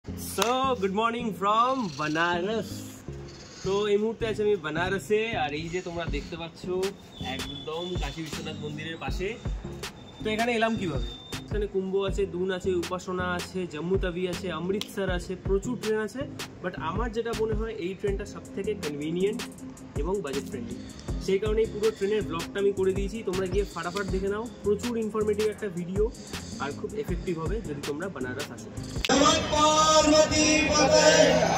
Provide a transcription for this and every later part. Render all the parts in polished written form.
So good morning from Banaras. তো এই মুহূর্তে আছি আমি বানারসে, আর এই যে তোমরা দেখতে পাচ্ছ একদম কাশী বিশ্বনাথ মন্দিরের পাশে। তো এখানে এলাম কিভাবে? এখানে কুম্ভ আছে, দুন আছে, উপাসনা আছে, জম্মু তাবি আছে, অমৃতসর আছে, প্রচুর ট্রেন আছে। বাট আমার যেটা মনে হয় এই ট্রেনটা সব থেকে কনভিনিয়েন্ট এবং বাজেট ফ্রেন্ডলি, সেই কারণেই পুরো ট্রেনের ব্লগটা আমি করে দিয়েছি। তোমরা গিয়ে ফাটাফাট দেখে নাও, প্রচুর ইনফরমেটিভ একটা ভিডিও আর খুব এফেক্টিভ হবে যদি তোমরা বানারস আসো।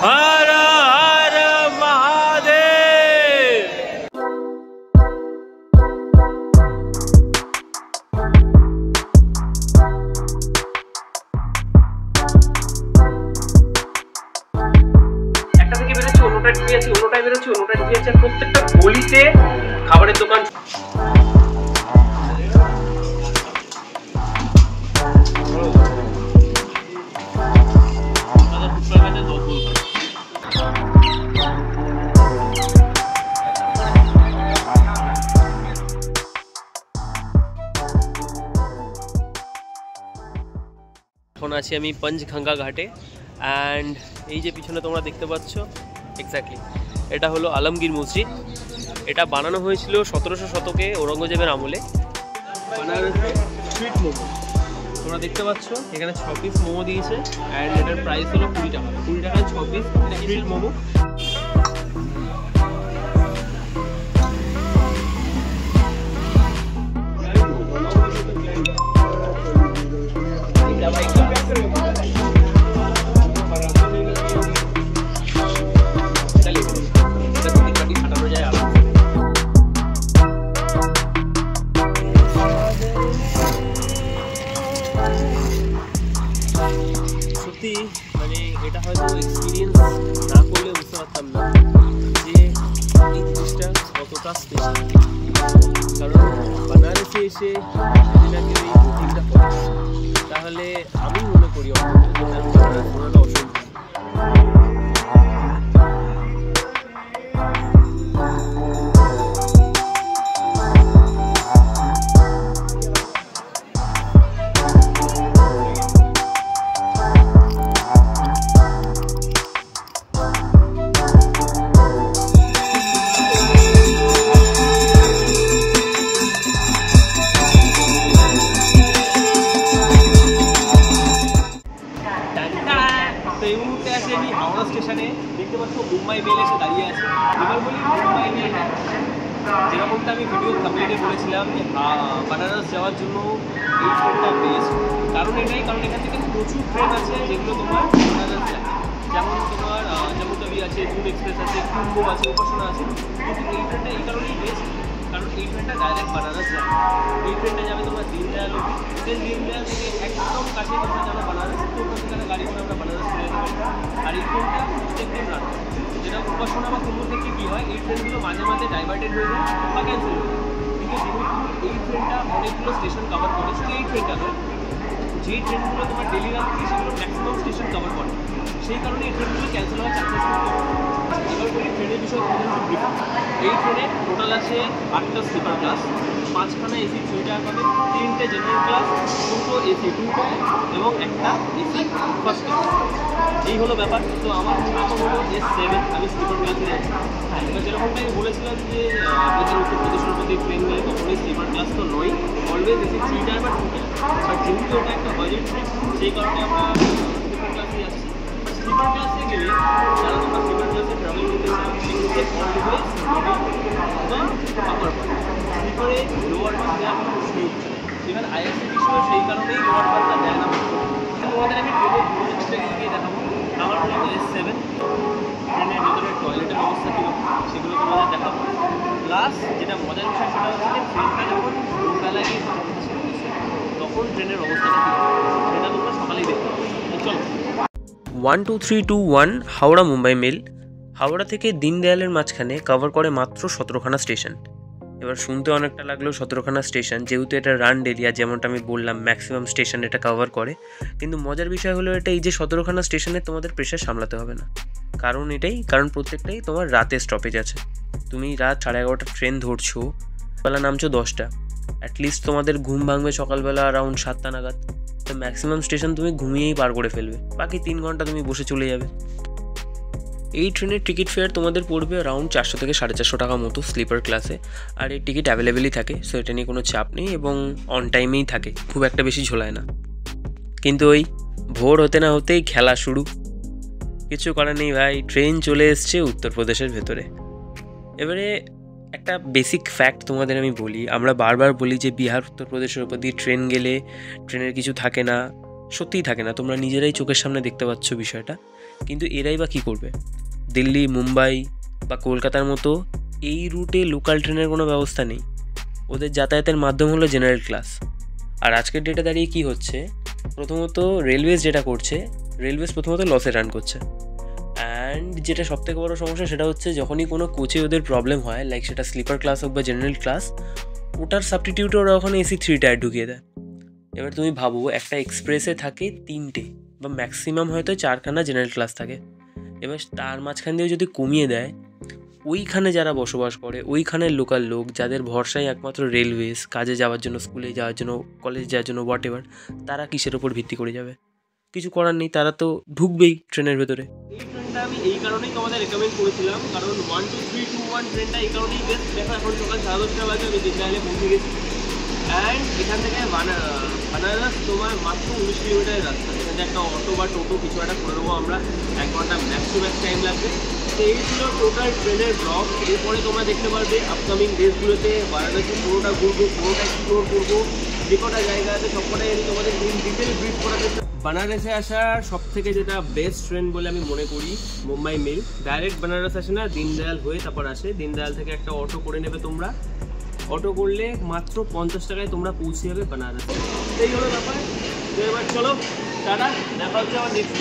হর হর মহাদেব। একটা থেকে বেরোচ্ছি, অন্যটা ঢুকে যাচ্ছি, অন্যটায় বেরোচ্ছি, অন্যটা ঢুকে যাচ্ছে। প্রত্যেকটা গলিতে খাবারের দোকান। এখন আছি আমি পঞ্চগঙ্গা ঘাটে, অ্যান্ড এই যে পিছনে তোমরা দেখতে পাচ্ছ এক্স্যাক্টলি এটা হলো আলমগীর মসজিদ। এটা বানানো হয়েছিল 1700 শতকে ঔরঙ্গজেবের আমলে। বানারসে স্ট্রিট মোমো তোমরা দেখতে পাচ্ছ, এখানে 6 পিস মোমো দিয়েছে, অ্যান্ড এটার প্রাইস হলো 20 টাকা। 20 টাকায় 6 পিস স্ট্রিট মোমো। সত্যি মানে এটা হয়তো এক্সপিরিয়েন্স না করলে বুঝতে পারতাম না যে এই জিনিসটা কতটা স্পেশাল। কারণ বানারসে এসে যদি না কেউ এই বুকিংটা করে তাহলে আমি মনে করি বানারস পুরোটা অসম্ভব। তো এই মুহূর্তে আছে আমি হাওড়া স্টেশনে। দেখতে পাচ্ছ মুম্বাই মেল এসে দাঁড়িয়ে আছে। এবার বলি মুম্বাই মেল, যেরকমটা আমি ভিডিও থাম্বনেইলে বলেছিলাম যে বানারস যাওয়ার জন্য এই ট্রেনটা বেস্ট। কারণ এখান থেকে প্রচুর ট্রেন আছে যেগুলো তোমার বানারস যায়। যেমন তোমার জম্মু তাবি আছে, দুন এক্সপ্রেস আছে, কুম্ভ আছে, উপাসনা আছে। কিন্তু এই ট্রেনটা এই কারণেই বেস্ট, কারণ এই ট্রেনটা ডাইরেক্ট বানারস যায়। এই ট্রেনটা যাবে তোমার দীনদয়াল অবধি। দীনদয়াল থেকে একদম কাছে তোমরা যাবে বানারস, তো ওখান থেকে গাড়ি করে আমরা বানারস চলে যেতে পারি। আর এই ট্রেনটা প্রত্যেকদিন রান, যেটা উপাসনা বা কুম্ভ থেকে কী হয়, এই ট্রেনগুলো মাঝে মাঝে ডাইভার্টেড হয়ে যায় বা ক্যান্সেল হয়ে যায়। কিন্তু যেহেতু এই ট্রেনটা অনেকগুলো স্টেশন কভার করে, শুধু এই ট্রেনটা নয়, যেই ট্রেনগুলো তোমার ডেলি রান থাকে সেগুলো ম্যাক্সিমাম স্টেশন কভার করে, সেই কারণে এই ট্রেনগুলো ক্যান্সেল হওয়ার চান্সেস খুব কম। এবার বলি ট্রেনের বিষয়ে এই ট্রেনে টোটাল আছে 8টা স্লিপার ক্লাস, 5খানা এসি সুইটার পাবে, 3টে জেনারেল ক্লাস, 2টো এসি 2টো এবং একটা এসি ফার্স্ট ক্লাস। এই হলো ব্যাপার। তো আমার এখন হলো S7, আমি স্লিপার ক্লাসে যাচ্ছি। এবার যেরকমটা আমি বলেছিলাম যে আমাদের উত্তরপ্রদেশের প্রতি ট্রেন গেলে কখনোই স্লিপার ক্লাস তো নয়, অলওয়েজ এসি সুইটার বা 2টে। বাট যেহেতু এটা একটা বাজেট ট্রিপ, সেই কারণে আমরা স্লিপার ক্লাসে যাচ্ছি। স্লিপার ক্লাসে গেলে যারা তোমরা স্লিপার ক্লাসে ট্রাভেল করতে চাও সেক্ষেত্রে অলওয়েজ আপার পার্ট, স্লিপারে লোয়ার পার্ট দেওয়ার কোনো প্রশ্নই উঠছে না। এবার IRCTC সেই কারণেই লোয়ার পার্টটা দেয় না। তোমাদের আমি ট্রেনের পুরো দিকটা গিয়ে দেখাবো। আমার মূলত S7 ট্রেনের ভেতরে টয়লেটের ব্যবস্থা কীরকম সেগুলো তোমাদের দেখাবো। প্লাস যেটা মজার বিষয় সেটা হচ্ছে যে ট্রেনটা যখন ভোরবেলায় গিয়ে তখন ট্রেনের অবস্থাটা কী হবে সেটা তোমরা সকালেই দেখতে পাবে। চলো 12321 হাওড়া মুম্বাই মেল। হাওড়া থেকে দীনদয়ালের মাঝখানে কভার করে মাত্র 17খানা স্টেশন। এবার শুনতে অনেকটা লাগলো 17খানা স্টেশন, যেহেতু এটা রান এরিয়া, যেমনটা আমি বললাম ম্যাক্সিমাম স্টেশন এটা কভার করে। কিন্তু মজার বিষয় হলো এটা এই যে 17খানা স্টেশনে তোমাদের প্রেশার সামলাতে হবে না। কারণ প্রত্যেকটাই তোমার রাতে স্টপেজ আছে। তুমি রাত 11:30 ট্রেন ধরছো, বেলা নামছো 10টা, অ্যাটলিস্ট তোমাদের ঘুম ভাঙবে সকালবেলা অ্যারাউন্ড 7টা নাগাদ। তো ম্যাক্সিমাম স্টেশন তুমি ঘুমিয়েই পার করে ফেলবে, বাকি 3 ঘন্টা তুমি বসে চলে যাবে। এই ট্রেনের টিকিট ফেয়ার তোমাদের পড়বে অ্যারাউন্ড 400 থেকে 450 টাকা মতো স্লিপার ক্লাসে। আর এই টিকিট অ্যাভেলেবেলই থাকে, সো এটা নিয়ে কোনো চাপ নেই এবং অন টাইমেই থাকে, খুব একটা বেশি ঝোলায় না। কিন্তু ওই ভোর হতে না হতেই খেলা শুরু। কিছু করার নেই ভাই, ট্রেন চলে এসছে উত্তরপ্রদেশের ভেতরে। এবারে একটা বেসিক ফ্যাক্ট তোমাদের আমি বলি, আমরা বারবার বলি যে বিহার উত্তরপ্রদেশের উপর দিয়ে ট্রেন গেলে ট্রেনের কিছু থাকে না, সত্যিই থাকে না, তোমরা নিজেরাই চোখের সামনে দেখতে পাচ্ছ বিষয়টা। কিন্তু এরাই বা কী করবে? দিল্লি, মুম্বাই বা কলকাতার মতো এই রুটে লোকাল ট্রেনের কোনো ব্যবস্থা নেই, ওদের যাতায়াতের মাধ্যম হলো জেনারেল ক্লাস। আর আজকের ডেটে দাঁড়িয়ে কী হচ্ছে, প্রথমত রেলওয়েজ যেটা করছে, রেলওয়েজ প্রথমত লসে রান করছে। অ্যান্ড যেটা সবথেকে বড়ো সমস্যা সেটা হচ্ছে যখনই কোনো কোচে ওদের প্রবলেম হয়, লাইক সেটা স্লিপার ক্লাস হোক বা জেনারেল ক্লাস, ওটার সাবস্টিটিউটে ওরা ওখানে এসি 3 টায়ার ঢুকিয়ে দেয়। এবার তুমি ভাবো একটা এক্সপ্রেসে থাকে 3টে বা ম্যাক্সিমাম হয়তো 4খানা জেনারেল ক্লাস থাকে। এবার তার মাঝখান দিয়েও যদি কমিয়ে দেয়, ওইখানে যারা বসবাস করে, ওইখানের লোকাল লোক যাদের ভরসায় একমাত্র রেলওয়েজ, কাজে যাওয়ার জন্য, স্কুলে যাওয়ার জন্য, কলেজে যাওয়ার জন্য, হোয়াট এভার, তারা কিসের ওপর ভিত্তি করে যাবে? কিছু করার নেই, তারা তো ঢুকবেই ট্রেনের ভেতরে। এই ট্রেনটা আমি এই কারণেই তোমাদের রেকমেন্ড করেছিলাম, কারণ 12321 ট্রেনটা এই কারণেই বেস্ট। দেখো এখন সকাল 10:30 বাজে, আমি দিল্লি পৌঁছে গেছি। অ্যান্ড এখান থেকে বানারস তোমার মাত্র 19 কিলোমিটারের রাস্তা, যেখানে একটা অটো বা টোটো কিছু একটা করে নেবো আমরা, 1 ঘন্টা ম্যাক্স টু ম্যাক্স টাইম লাগবে। তো এই ছিল টোটাল ট্রেনের ব্লগ। এরপরে তোমরা দেখতে পারবে আপকামিং ডেজগুলোতে বারাণসী পুরোটা ঘুরবো, পুরোটা এক্সপ্লোর করবো, যে কটা জায়গা আছে সবকটাই আমি তোমাদের ডিটেল ব্রিফ করাতে। বানারসে আসার সব থেকে যেটা বেস্ট ট্রেন বলে আমি মনে করি মুম্বাই মেল। ডাইরেক্ট বানারস আসে না, দীনদয়াল হয়ে তারপর আসে। দীনদয়াল থেকে একটা অটো করে নেবে তোমরা, অটো করলে মাত্র 50 টাকায় তোমরা পৌঁছে যাবে বানারস। এই হলো ব্যাপার। এবার চলো টাটা, দেখা হচ্ছে আমার নেক্সট।